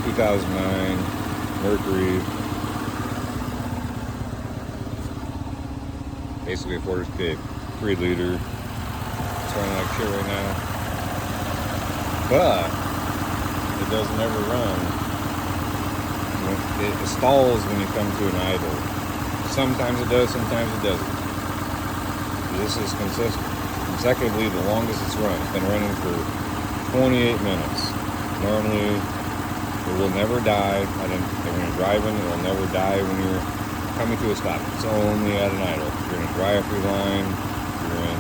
2009 Mercury. Basically a 3-liter. It's running like shit right now. But it doesn't ever run. It stalls when you come to an idle. Sometimes it does, sometimes it doesn't. This is consistent. Consecutively, the longest it's run. It's been running for 28 minutes. Normally, it will never die. When you're driving, it will never die when you're coming to a stop. It's only at an idle. If you're in a drive-through line, if you're in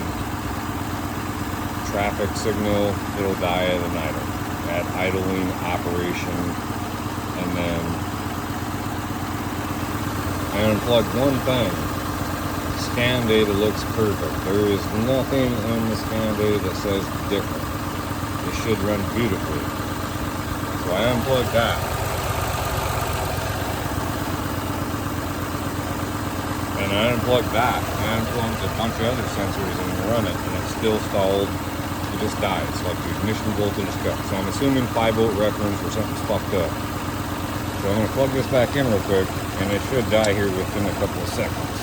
traffic signal, it'll die at an idle. At idling operation. And then I unplugged one thing. Scan data looks perfect. There is nothing in the scan data that says different. It should run beautifully. So I unplugged that. And I unplugged that. And I unplugged a bunch of other sensors and run it. And it still stalled. It just died. It's like the ignition voltage is cut. So I'm assuming 5-volt reference or something's fucked up. So I'm going to plug this back in real quick. And it should die here within a couple of seconds.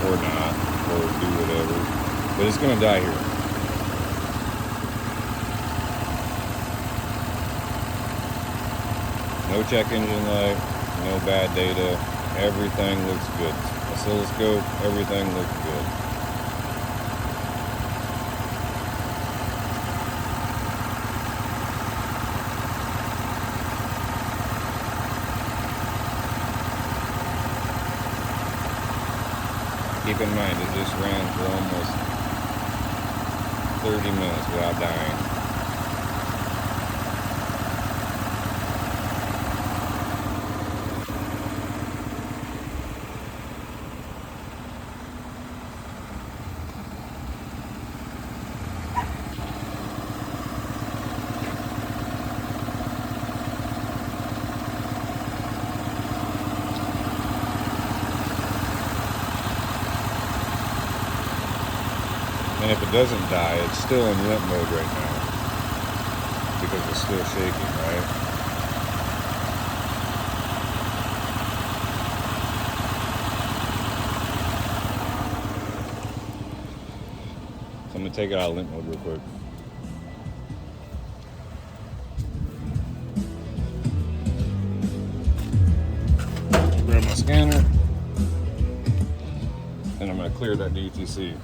Or not, or do whatever. But it's going to die here. No check engine light, no bad data. Everything looks good. Oscilloscope, everything looks good. Keep in mind, it just ran for almost 30 minutes without dying. And if it doesn't die, it's still in limp mode right now because it's still shaking, right? So I'm going to take it out of limp mode real quick. Grab my scanner and I'm going to clear that DTC.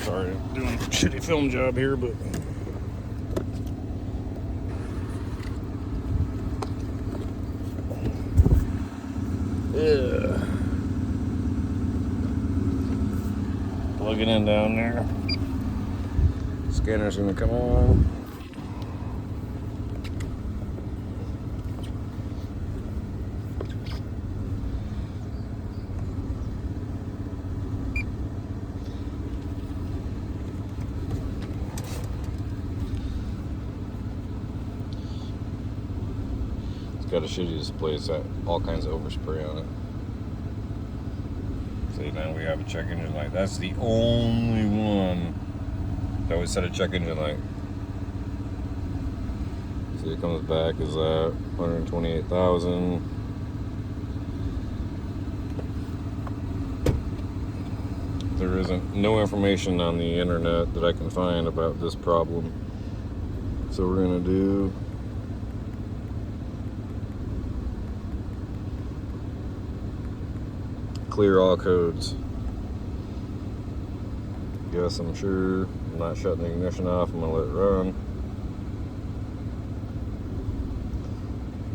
Sorry, I'm doing a shitty film job here, but yeah. Plug it in down there. Scanner's gonna come on. Got a shitty display. It's got all kinds of overspray on it. See, now we have a check engine light. That's the only one that we set a check engine light. See, it comes back as that 128,000. There isn't no information on the internet that I can find about this problem. So we're gonna do clear all codes. Yes, I'm sure. I'm not shutting the ignition off. I'm gonna let it run.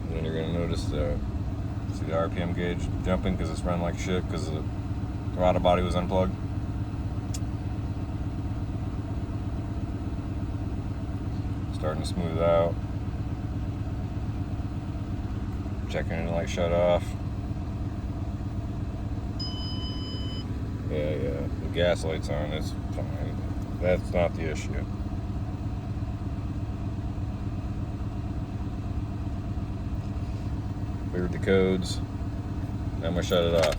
And then you're gonna notice the RPM gauge jumping because it's running like shit because the throttle body was unplugged. Starting to smooth out. Checking in light shut off. Yeah, the gas light's on, it's fine. That's not the issue. Cleared the codes. Now I'm gonna shut it off.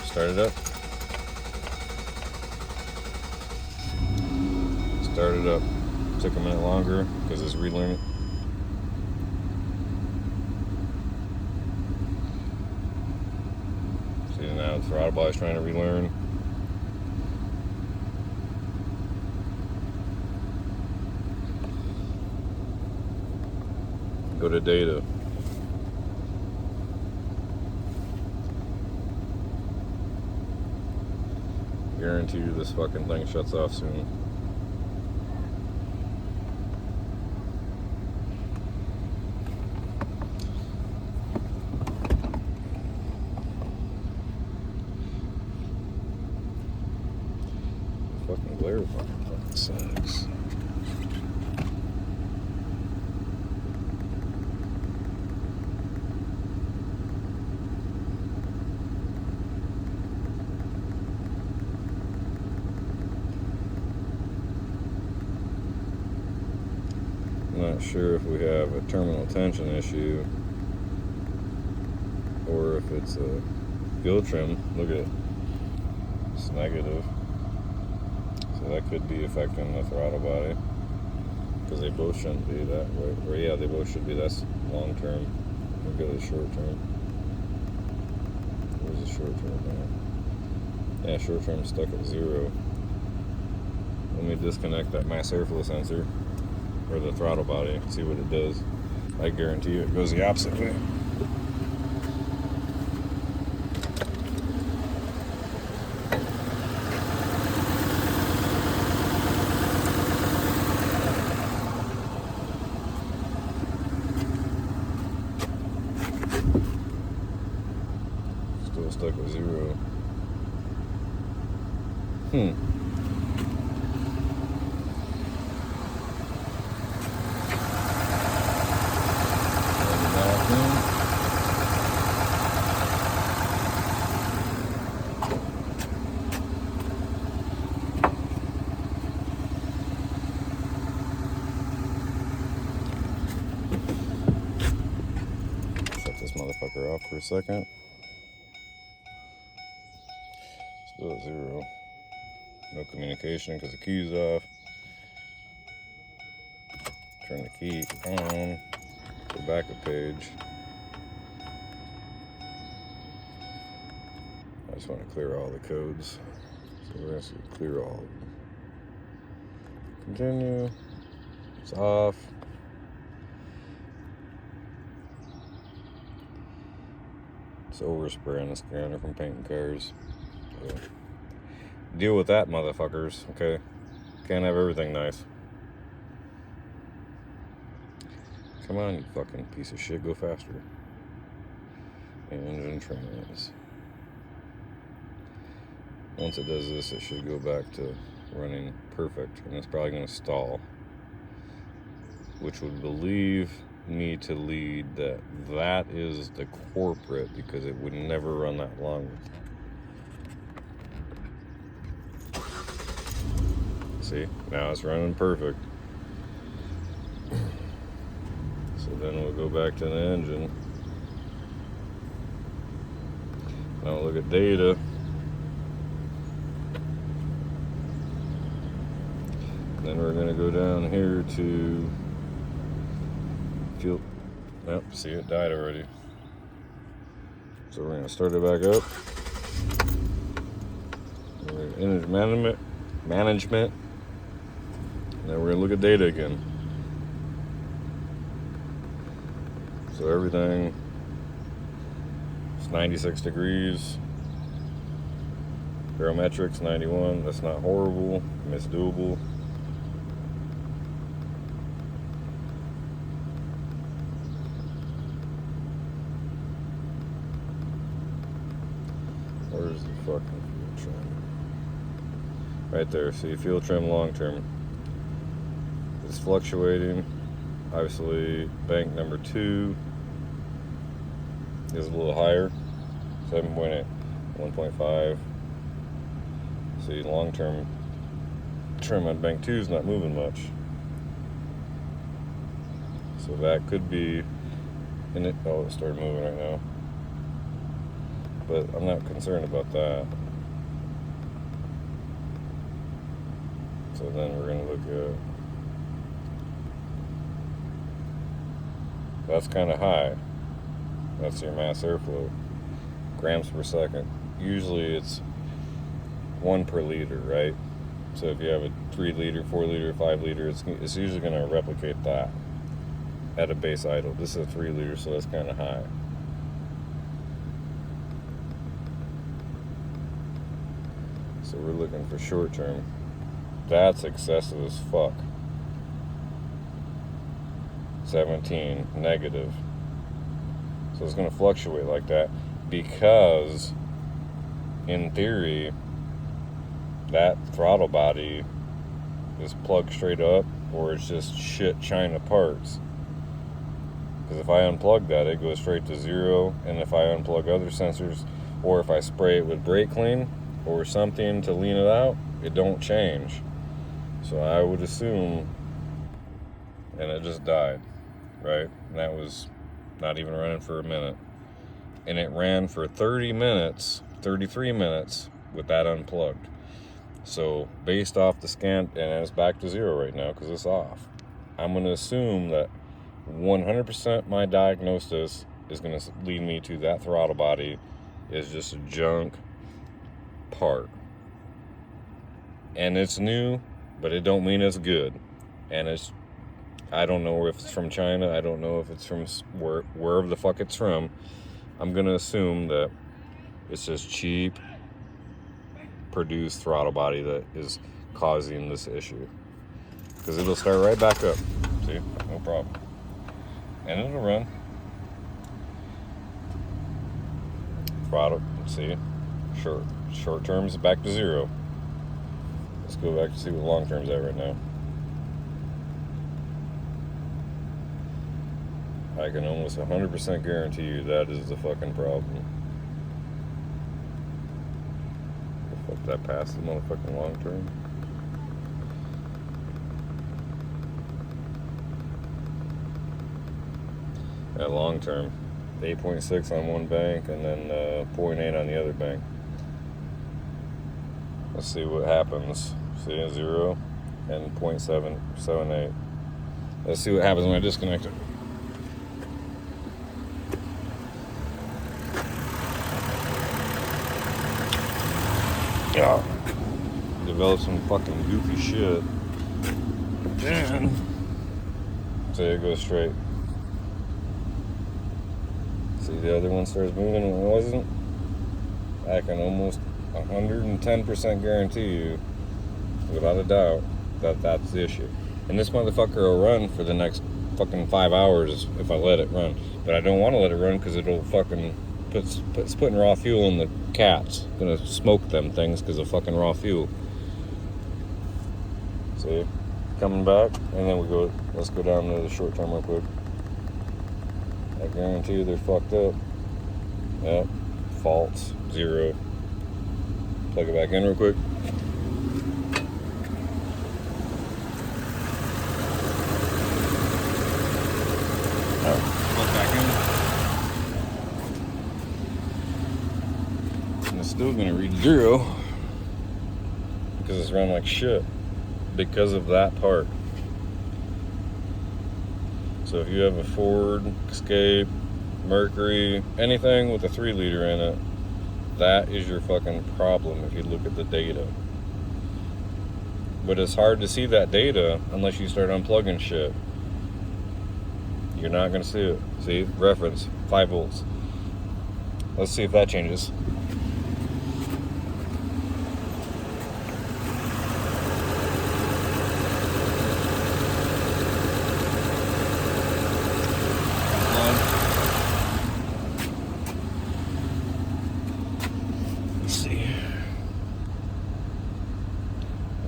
Start it up. Start it up. Took a minute longer because it's relearning. See, now the throttle body's trying to relearn. Go to data. Guarantee you this fucking thing shuts off soon. Fucking glare fucking sucks. I'm not sure if we have a terminal tension issue or if it's a fuel trim. Look at it. It's negative. So that could be affecting the throttle body because they both shouldn't be that way. Or yeah, they both should be. That's long term. We'll go to the short term. Where's the short term now? Yeah, short term stuck at 0. Let me disconnect that mass airflow sensor or the throttle body and see what it does. I guarantee you it goes the opposite way. Still stuck at 0. Shut this motherfucker off for a second. Still at 0. No communication because the key's off. Turn the key on. Go back a page. I just want to clear all the codes. So we're going to clear all. Continue. It's off. It's overspray on the scanner from painting cars. So deal with that, motherfuckers, okay? Can't have everything nice. Come on, you fucking piece of shit, go faster. Engine trans. Once it does this, it should go back to running perfect, and it's probably going to stall, which would believe me to lead that that is the corporate, because it would never run that long. See, now it's running perfect. So then we'll go back to the engine. Now we'll look at data. Then we're going to go down here to fuel. Yep, see, it died already. So we're going to start it back up. Energy management. And then we're going to look at data again. So everything is 96 degrees. Barometrics 91. That's not horrible. It's doable. Where's the fucking fuel trim? Right there. See, fuel trim long term. It's fluctuating. Obviously, bank number 2 is a little higher. 7.8, 1.5. See, long term trim on bank 2 is not moving much. So that could be And it started moving right now. But I'm not concerned about that. So then we're going to look at, that's kind of high. That's your mass airflow, grams per second. Usually it's 1 per liter, right? So if you have a 3 liter, 4 liter, 5 liter, it's usually going to replicate that at a base idle. This is a 3 liter, so that's kind of high. So we're looking for short term. That's excessive as fuck. 17 negative. So it's going to fluctuate like that because, in theory, that throttle body is plugged straight up, or it's just shit China parts. Because if I unplug that, it goes straight to 0, and if I unplug other sensors, or if I spray it with brake clean or something to lean it out, it don't change. So I would assume, and it just died, right? And that was not even running for a minute. And it ran for 30 minutes, 33 minutes with that unplugged. So based off the scan, and it's back to 0 right now because it's off, I'm going to assume that 100% my diagnosis is going to lead me to that throttle body is just a junk part. And it's new, but it don't mean it's good. And I don't know if it's from China. I don't know if it's from wherever the fuck it's from. I'm going to assume that it's just cheap produced throttle body that is causing this issue. Because it'll start right back up. See? No problem. And it'll run. Throttle. See? Short term's back to 0. Let's go back to see what long term's at right now. I can almost 100% guarantee you that is the fucking problem. Fuck that past the motherfucking long term. At long term, 8.6 on one bank and then 0.8 on the other bank. Let's see what happens. See, 0 and 0.778. Let's see what happens when I disconnect it. Yeah. Develop some fucking goofy shit. And so it goes straight. See, the other one starts moving when it wasn't. I can almost 110% guarantee you, without a doubt, that that's the issue. And this motherfucker will run for the next fucking 5 hours if I let it run. But I don't want to let it run because it'll fucking it's putting raw fuel in the cats. Gonna smoke them things because of fucking raw fuel. See, coming back, and then let's go down to the short term real quick. I guarantee you they're fucked up. Yep, faults, 0. Plug it back in real quick. Alright, plug back in. And it's still gonna read 0 because it's run like shit because of that part. So if you have a Ford, Escape, Mercury, anything with a 3 liter in it, that is your fucking problem if you look at the data. But it's hard to see that data unless you start unplugging shit. You're not going to see it. See, reference, 5 volts. Let's see if that changes.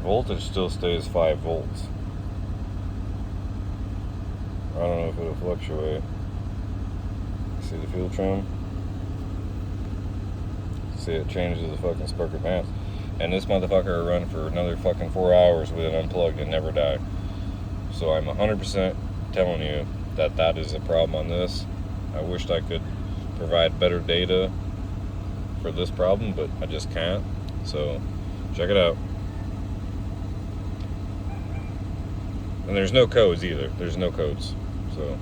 Voltage still stays 5 volts. I don't know if it'll fluctuate. See the fuel trim? See, it changes the fucking spark advance. And this motherfucker will run for another fucking 4 hours with it unplugged and never die. So I'm 100% telling you that that is a problem on this. I wished I could provide better data for this problem, but I just can't. So check it out. And there's no codes either. There's no codes. So